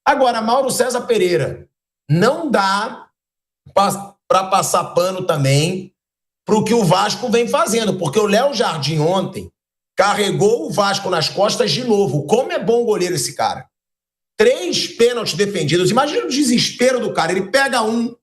Agora, Mauro César Pereira, não dá para passar pano também para o que o Vasco vem fazendo, porque o Léo Jardim ontem carregou o Vasco nas costas de novo. Como é bom goleiro esse cara. 3 pênaltis defendidos. Imagina o desespero do cara. Ele pega um,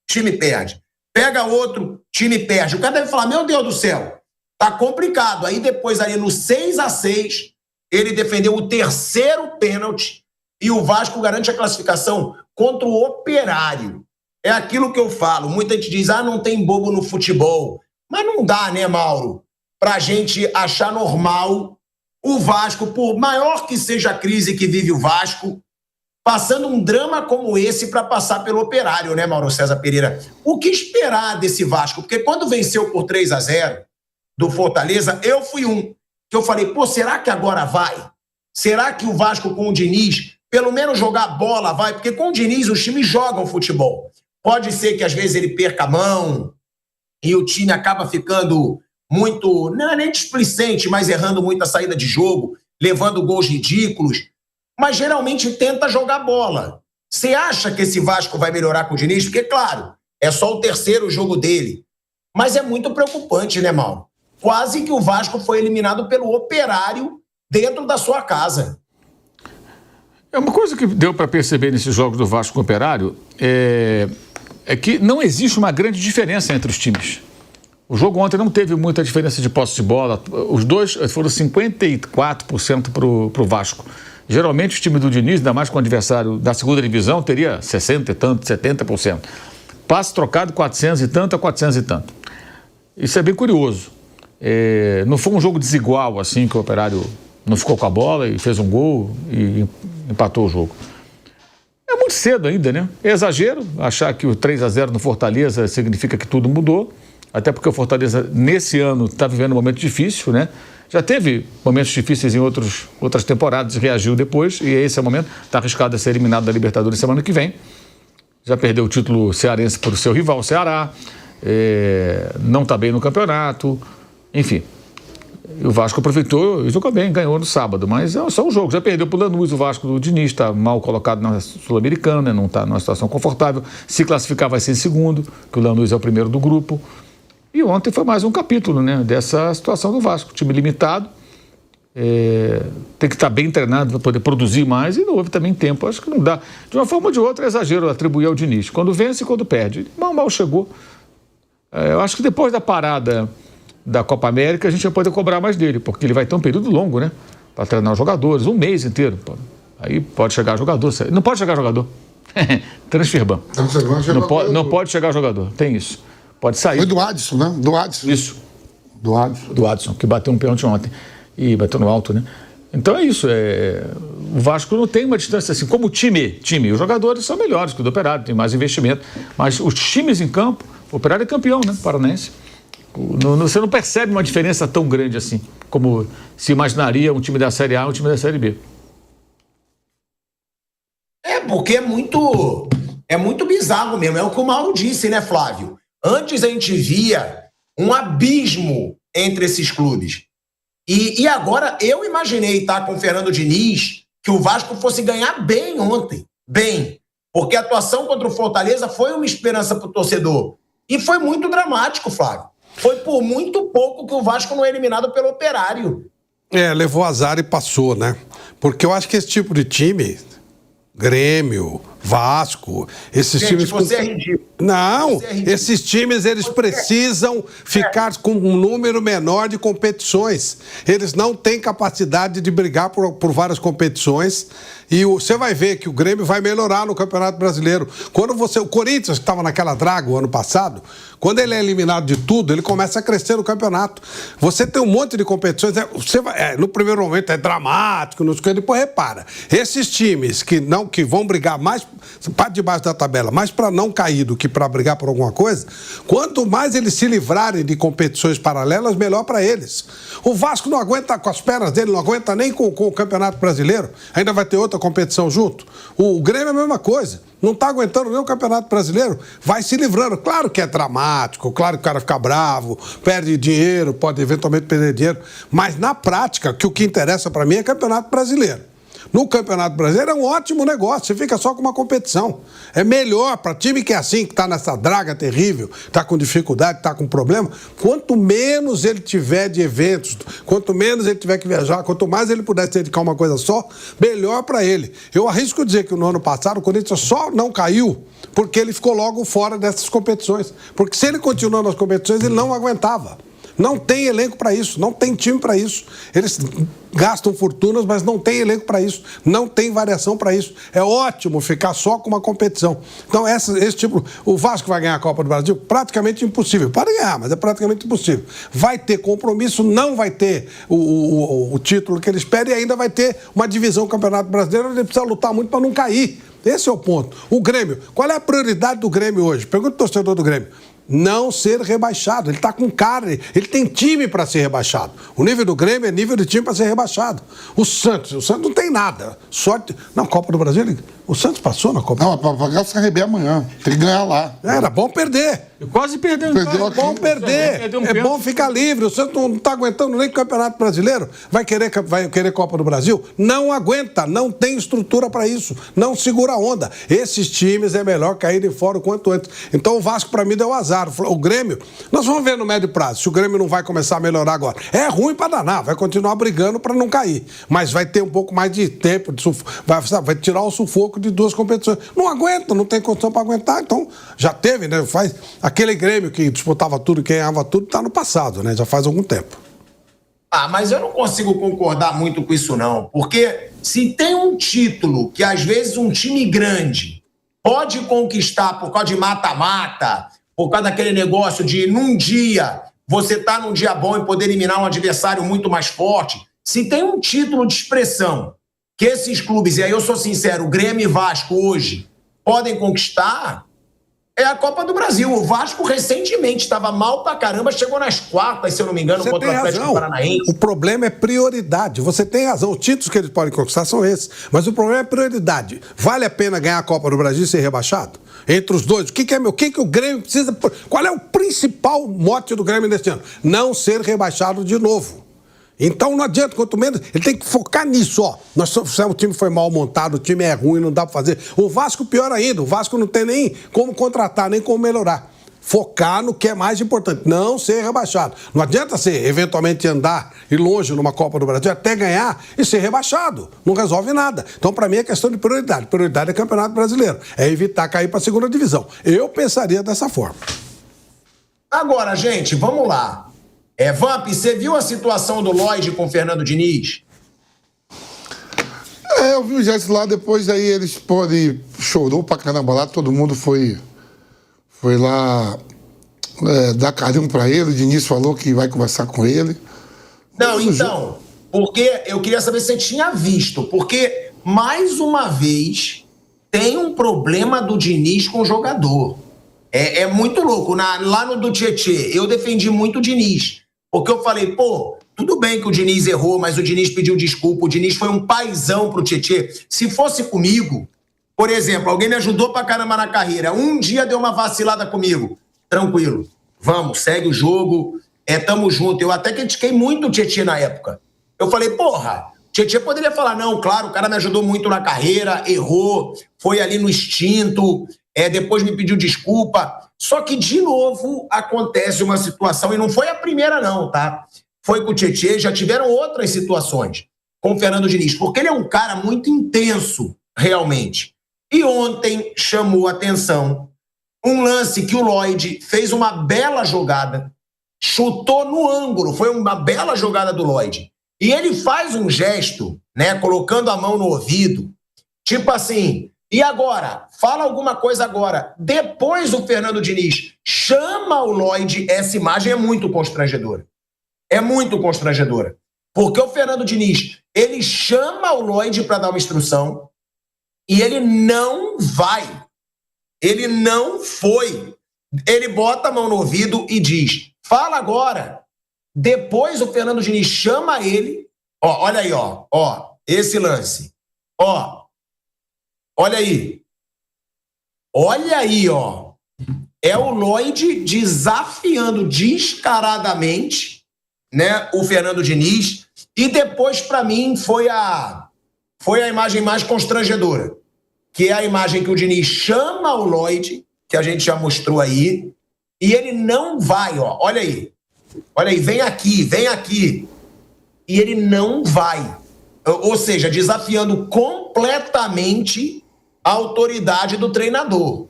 time perde. Pega outro, time perde. O cara deve falar, meu Deus do céu, tá complicado. Aí depois ali no 6-6, ele defendeu o 3º pênalti e o Vasco garante a classificação contra o Operário. É aquilo que eu falo. Muita gente diz, não tem bobo no futebol. Mas não dá, né, Mauro, pra gente achar normal o Vasco, por maior que seja a crise que vive o Vasco, passando um drama como esse para passar pelo Operário, né, Mauro César Pereira? O que esperar desse Vasco? Porque quando venceu por 3-0 do Fortaleza, eu fui que eu falei, será que agora vai? Será que o Vasco com o Diniz, pelo menos jogar bola, vai? Porque com o Diniz os times jogam futebol. Pode ser que às vezes ele perca a mão e o time acaba ficando muito, não é nem displicente, mas errando muita saída de jogo, levando gols ridículos, mas geralmente tenta jogar bola. Você acha que esse Vasco vai melhorar com o Diniz? Porque, claro, é só o 3º jogo dele. Mas é muito preocupante, né, Mauro? Quase que o Vasco foi eliminado pelo Operário dentro da sua casa. É uma coisa que deu para perceber nesses jogos do Vasco com o Operário é que não existe uma grande diferença entre os times. O jogo ontem não teve muita diferença de posse de bola. Os dois foram 54% para o Vasco. Geralmente, o time do Diniz, ainda mais com o adversário da segunda divisão, teria 60 e tanto, 70%. Passe trocado, 400 e tanto a 400 e tanto. Isso é bem curioso. Não foi um jogo desigual, assim, que o Operário não ficou com a bola e fez um gol e empatou o jogo. É muito cedo ainda, né? É exagero achar que o 3-0 no Fortaleza significa que tudo mudou. Até porque o Fortaleza, nesse ano, está vivendo um momento difícil, né? Já teve momentos difíceis em outras temporadas, reagiu depois, e esse é o momento. Está arriscado a ser eliminado da Libertadores semana que vem. Já perdeu o título cearense para o seu rival, o Ceará. Não está bem no campeonato. Enfim, o Vasco aproveitou e jogou bem, ganhou no sábado. Mas é só um jogo. Já perdeu para o Lanús, o Vasco do Diniz está mal colocado na Sul-Americana, né? Não está numa situação confortável. Se classificar vai ser em segundo, que o Lanús é o primeiro do grupo. E ontem foi mais um capítulo, né, dessa situação do Vasco. Time limitado, tem que estar bem treinado para poder produzir mais e não houve também tempo. Acho que não dá. De uma forma ou de outra é exagero atribuir ao Diniz. Quando vence e quando perde. Mal chegou. Eu acho que depois da parada da Copa América a gente vai poder cobrar mais dele, porque ele vai ter um período longo, né, para treinar os jogadores, um mês inteiro. Aí pode chegar jogador. Não pode chegar jogador. Transferban. Não pode chegar jogador. Tem isso. Pode sair. Foi do Adson, né? Do Adson. Isso. Do Adson. Do Adson, que bateu um pênalti ontem. E bateu no alto, né? Então é isso. O Vasco não tem uma distância assim. Como time, os jogadores são melhores que o do Operário, tem mais investimento. Mas os times em campo, o Operário é campeão, né? Paranaense. Você não percebe uma diferença tão grande assim, como se imaginaria um time da Série A e um time da Série B. Porque é muito bizarro mesmo. É o que o Mauro disse, né, Flávio? Antes a gente via um abismo entre esses clubes. E agora eu imaginei, com o Fernando Diniz, que o Vasco fosse ganhar bem ontem. Bem. Porque a atuação contra o Fortaleza foi uma esperança para o torcedor. E foi muito dramático, Flávio. Foi por muito pouco que o Vasco não é eliminado pelo Operário. Levou azar e passou, né? Porque eu acho que esse tipo de time, Grêmio, Vasco, esses times... Você é ridículo. Não, esses times, eles precisam ficar com um número menor de competições. Eles não têm capacidade de brigar por várias competições. E você vai ver que o Grêmio vai melhorar no Campeonato Brasileiro. O Corinthians, que estava naquela draga o ano passado, quando ele é eliminado de tudo, ele começa a crescer no campeonato. Você tem um monte de competições, no primeiro momento é dramático, depois repara. Esses times que vão brigar mais para debaixo da tabela, mais para não cair do que para brigar por alguma coisa, quanto mais eles se livrarem de competições paralelas, melhor para eles. O Vasco não aguenta com as pernas dele, não aguenta nem com o Campeonato Brasileiro, ainda vai ter outra competição junto. O Grêmio é a mesma coisa, não está aguentando nem o Campeonato Brasileiro, vai se livrando. Claro que é dramático, claro que o cara fica bravo, perde dinheiro, pode eventualmente perder dinheiro, mas na prática, o que interessa para mim é Campeonato Brasileiro. No Campeonato Brasileiro é um ótimo negócio, você fica só com uma competição. É melhor para time que é assim, que está nessa draga terrível, está com dificuldade, está com problema, quanto menos ele tiver de eventos, quanto menos ele tiver que viajar, quanto mais ele puder se dedicar a uma coisa só, melhor para ele. Eu arrisco dizer que no ano passado o Corinthians só não caiu porque ele ficou logo fora dessas competições. Porque se ele continuar nas competições, ele não aguentava. Não tem elenco para isso, não tem time para isso. Eles gastam fortunas, mas não tem elenco para isso, não tem variação para isso. É ótimo ficar só com uma competição. Então, esse tipo... O Vasco vai ganhar a Copa do Brasil? Praticamente impossível. Pode ganhar, mas é praticamente impossível. Vai ter compromisso, não vai ter o título que ele espera e ainda vai ter uma divisão do Campeonato Brasileiro, onde ele precisa lutar muito para não cair. Esse é o ponto. O Grêmio, qual é a prioridade do Grêmio hoje? Pergunta o torcedor do Grêmio. Não ser rebaixado. Ele está com cara, ele tem time para ser rebaixado. O nível do Grêmio é nível de time para ser rebaixado. O Santos não tem nada. Sorte. Não, Copa do Brasil, o Santos passou na Copa. Não, para pagar o CRB amanhã. Tem que ganhar lá. Era bom perder. Quase perdeu. É bom perder. É bom ficar livre. O Santos não está aguentando nem o Campeonato Brasileiro. Vai querer Copa do Brasil? Não aguenta. Não tem estrutura para isso. Não segura a onda. Esses times é melhor caírem fora o quanto antes. Então o Vasco, para mim, deu azar. O Grêmio, nós vamos ver no médio prazo se o Grêmio não vai começar a melhorar agora. É ruim para danar. Vai continuar brigando para não cair. Mas vai ter um pouco mais de tempo. Vai tirar o sufoco de duas competições. Não aguenta. Não tem condição para aguentar. Então já teve, né? Aquele Grêmio que disputava tudo e ganhava tudo está no passado, né? Já faz algum tempo. Mas eu não consigo concordar muito com isso, não. Porque se tem um título que, às vezes, um time grande pode conquistar por causa de mata-mata, por causa daquele negócio de, num dia, você tá num dia bom e poder eliminar um adversário muito mais forte, se tem um título de expressão que esses clubes, e aí eu sou sincero, Grêmio e Vasco hoje podem conquistar, é a Copa do Brasil. O Vasco recentemente estava mal pra caramba, chegou nas quartas, se eu não me engano, contra o Atlético Paranaense. O problema é prioridade. Você tem razão. Os títulos que eles podem conquistar são esses. Mas o problema é prioridade. Vale a pena ganhar a Copa do Brasil e ser rebaixado? Entre os dois, o que o Grêmio precisa... Qual é o principal mote do Grêmio neste ano? Não ser rebaixado de novo. Então não adianta, quanto menos, ele tem que focar nisso, ó. O time foi mal montado, o time é ruim, não dá pra fazer. O Vasco pior ainda, o Vasco não tem nem como contratar, nem como melhorar. Focar no que é mais importante, não ser rebaixado. Não adianta ser, eventualmente, andar e longe numa Copa do Brasil até ganhar e ser rebaixado. Não resolve nada. Então, para mim, é questão de prioridade. Prioridade é Campeonato Brasileiro. É evitar cair para a segunda divisão. Eu pensaria dessa forma. Agora, gente, vamos lá. Vamp, você viu a situação do Lloyd com o Fernando Diniz? Eu vi o gesto lá, depois aí eles chorou pra caramba lá, todo mundo foi lá dar carinho pra ele, o Diniz falou que vai conversar com ele. Não, então, porque eu queria saber se você tinha visto, porque, mais uma vez, tem um problema do Diniz com o jogador. É muito louco. Lá no do Tietê, eu defendi muito o Diniz. Porque eu falei, tudo bem que o Diniz errou, mas o Diniz pediu desculpa, o Diniz foi um paizão pro Tietê. Se fosse comigo, por exemplo, alguém me ajudou pra caramba na carreira, um dia deu uma vacilada comigo, tranquilo, vamos, segue o jogo, tamo junto. Eu até critiquei muito o Tietê na época. Eu falei, o Tietê poderia falar, não, claro, o cara me ajudou muito na carreira, errou, foi ali no instinto, depois me pediu desculpa. Só que, de novo, acontece uma situação, e não foi a primeira não, tá? Foi com o Tietê, já tiveram outras situações com o Fernando Diniz, porque ele é um cara muito intenso, realmente. E ontem chamou a atenção um lance que o Lloyd fez uma bela jogada, chutou no ângulo, foi uma bela jogada do Lloyd. E ele faz um gesto, né, colocando a mão no ouvido, tipo assim... E agora? Fala alguma coisa agora. Depois o Fernando Diniz chama o Lloyd. Essa imagem é muito constrangedora. É muito constrangedora. Porque o Fernando Diniz, ele chama o Lloyd para dar uma instrução e ele não vai. Ele não foi. Ele bota a mão no ouvido e diz, fala agora. Depois o Fernando Diniz chama ele. Olha aí, esse lance. Olha aí. Olha aí, É o Lloyd desafiando descaradamente, né, o Fernando Diniz. E depois, para mim, foi a foi a imagem mais constrangedora, que é a imagem que o Diniz chama o Lloyd, que a gente já mostrou aí, e ele não vai, ó, olha aí, vem aqui, e ele não vai, ou seja, desafiando completamente a autoridade do treinador.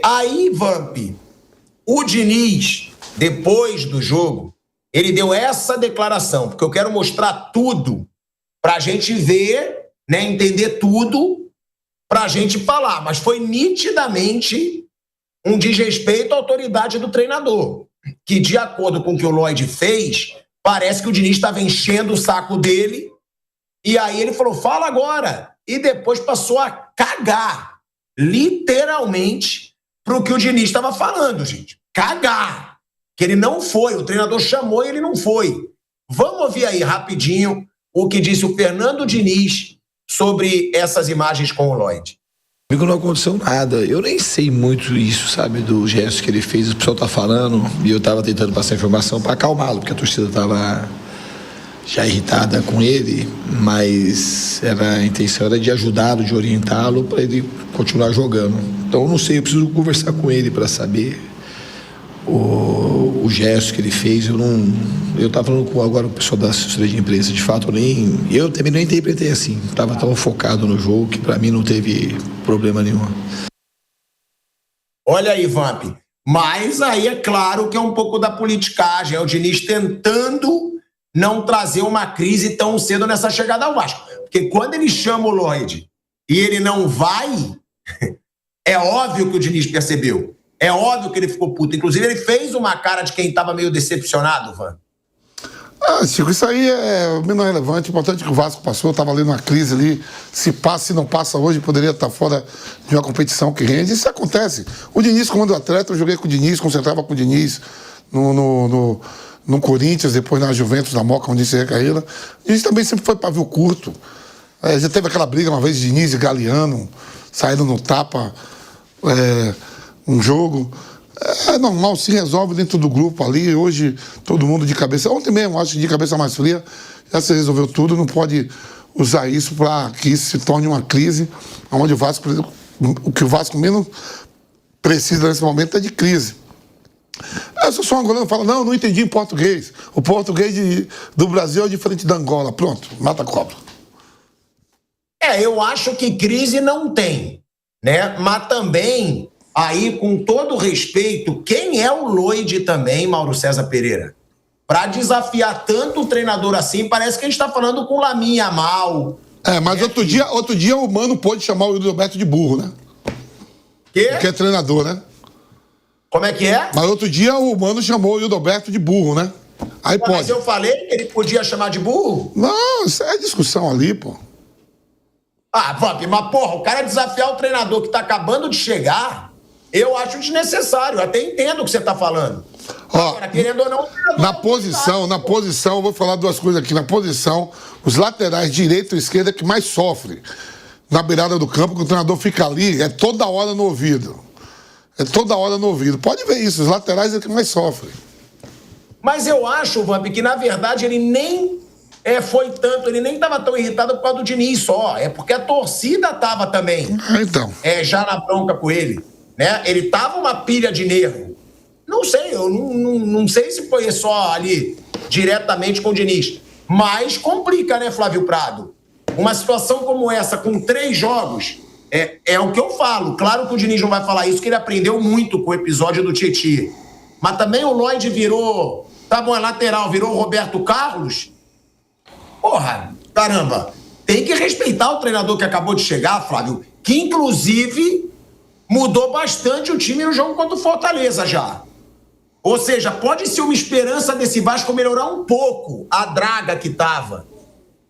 Aí, Vamp, o Diniz, depois do jogo, ele deu essa declaração, porque eu quero mostrar tudo para a gente ver, né, entender tudo, para a gente falar, mas foi nitidamente um desrespeito à autoridade do treinador, que, de acordo com o que o Lloyd fez, parece que o Diniz estava enchendo o saco dele, e aí ele falou, fala agora, e depois passou a cagar, literalmente, para o que o Diniz estava falando, gente. Cagar. Que ele não foi, o treinador chamou e ele não foi. Vamos ouvir aí rapidinho o que disse o Fernando Diniz sobre essas imagens com o Lloyd. Comigo não aconteceu nada. Eu nem sei muito isso, sabe, do gesto que ele fez. O pessoal tá falando e eu tava tentando passar informação para acalmá-lo, porque a torcida tava já irritada com ele, mas a intenção era de ajudá-lo, de orientá-lo para ele continuar jogando. Então eu não sei, eu preciso conversar com ele para saber o gesto que ele fez. Eu estava falando com agora o pessoal da assessoria de imprensa, de fato eu também não interpretei assim, estava tão focado no jogo que para mim não teve problema nenhum. Olha aí, Vamp, mas aí é claro que é um pouco da politicagem, é o Diniz tentando não trazer uma crise tão cedo nessa chegada ao Vasco, porque quando ele chama o Lloyd e ele não vai, é óbvio que o Diniz percebeu. É óbvio que ele ficou puto. Inclusive, ele fez uma cara de quem estava meio decepcionado, Van. Chico, isso aí é menos relevante. O importante é que o Vasco passou, estava ali numa crise ali. Se passa, se não passa hoje, poderia estar fora de uma competição que rende. Isso acontece. O Diniz, comando atleta, eu joguei com o Diniz, concentrava com o Diniz no Corinthians, depois na Juventus, na Moca, onde disse Recaíla. O Diniz também sempre foi pavio curto. Já teve aquela briga uma vez de Diniz e Galeano, saindo no tapa, um jogo. É normal, se resolve dentro do grupo ali. Hoje, todo mundo de cabeça. Ontem mesmo, acho que de cabeça mais fria, já se resolveu tudo. Não pode usar isso para que isso se torne uma crise, onde o que o Vasco menos precisa nesse momento é de crise. Eu sou um angolano, falo, não entendi em português. O português do Brasil é diferente da Angola. Pronto, mata a cobra. Eu acho que crise não tem, né? Mas também, aí, com todo respeito, quem é o Lloyd também, Mauro César Pereira? Para desafiar tanto o treinador assim, parece que a gente está falando com o Lamine Yamal. Mas outro dia o Mano pôde chamar o Roberto de burro, né? Quê? Porque é treinador, né? Como é que é? Mas outro dia o Mano chamou o Hildoberto de burro, né? Aí pode. Mas eu falei que ele podia chamar de burro? Não, isso é discussão ali, pô. Vamp, mas porra, o cara desafiar o treinador que tá acabando de chegar, eu acho desnecessário. Eu até entendo o que você tá falando. Agora, querendo ou não... Na posição, eu vou falar duas coisas aqui. Na posição, os laterais direito e esquerda que mais sofrem na beirada do campo, que o treinador fica ali, é toda hora no ouvido. Pode ver isso, os laterais é que mais sofrem. Mas eu acho, Vamp, que na verdade ele nem foi tanto, ele nem estava tão irritado por causa do Diniz só. É porque a torcida estava também. Então. Já na bronca com ele. Né? Ele tava uma pilha de nervo. Não sei, eu não sei se foi só ali diretamente com o Diniz. Mas complica, né, Flávio Prado? Uma situação como essa, com 3 jogos, é o que eu falo. Claro que o Diniz não vai falar isso, que ele aprendeu muito com o episódio do Tietê. Mas também o Lloyd virou... Tá bom, é lateral, virou o Roberto Carlos. Porra, caramba. Tem que respeitar o treinador que acabou de chegar, Flávio, que inclusive mudou bastante o time no jogo contra o Fortaleza já. Ou seja, pode ser uma esperança desse Vasco melhorar um pouco a draga que tava.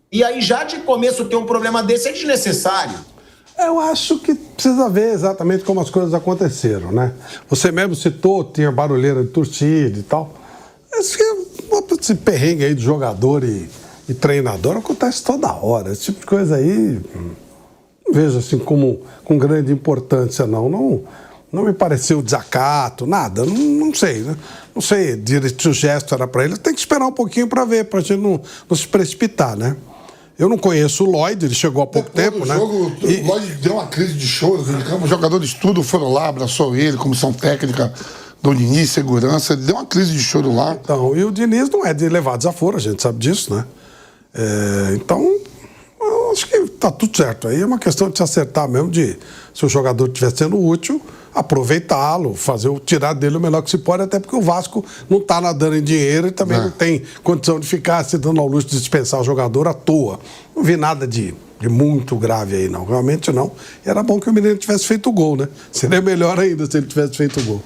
E aí já de começo ter um problema desse é desnecessário. Eu acho que precisa ver exatamente como as coisas aconteceram, né? Você mesmo citou, tinha barulheira de torcida e tal. Esse perrengue aí de jogador e treinador acontece toda hora. Esse tipo de coisa aí, não vejo assim como com grande importância, não me pareceu desacato, nada, não sei, né? Não sei se o gesto era para ele, tem que esperar um pouquinho para ver, para a gente não se precipitar, né? Eu não conheço o Lloyd, ele chegou há pouco tempo, né? O Lloyd deu uma crise de choro no campo, os jogadores tudo foram lá, abraçou ele, comissão técnica do Diniz, segurança, ele deu uma crise de choro lá. Então, e o Diniz não é de levar desaforo, a gente sabe disso, né? Então, eu acho que tá tudo certo. Aí é uma questão de se acertar mesmo, de se o jogador estiver sendo útil, aproveitá-lo, tirar dele o melhor que se pode, até porque o Vasco não está nadando em dinheiro e também não tem condição de ficar se dando ao luxo de dispensar o jogador à toa. Não vi nada de muito grave aí, não. Realmente não. E era bom que o menino tivesse feito o gol, né? Seria melhor ainda se ele tivesse feito o gol.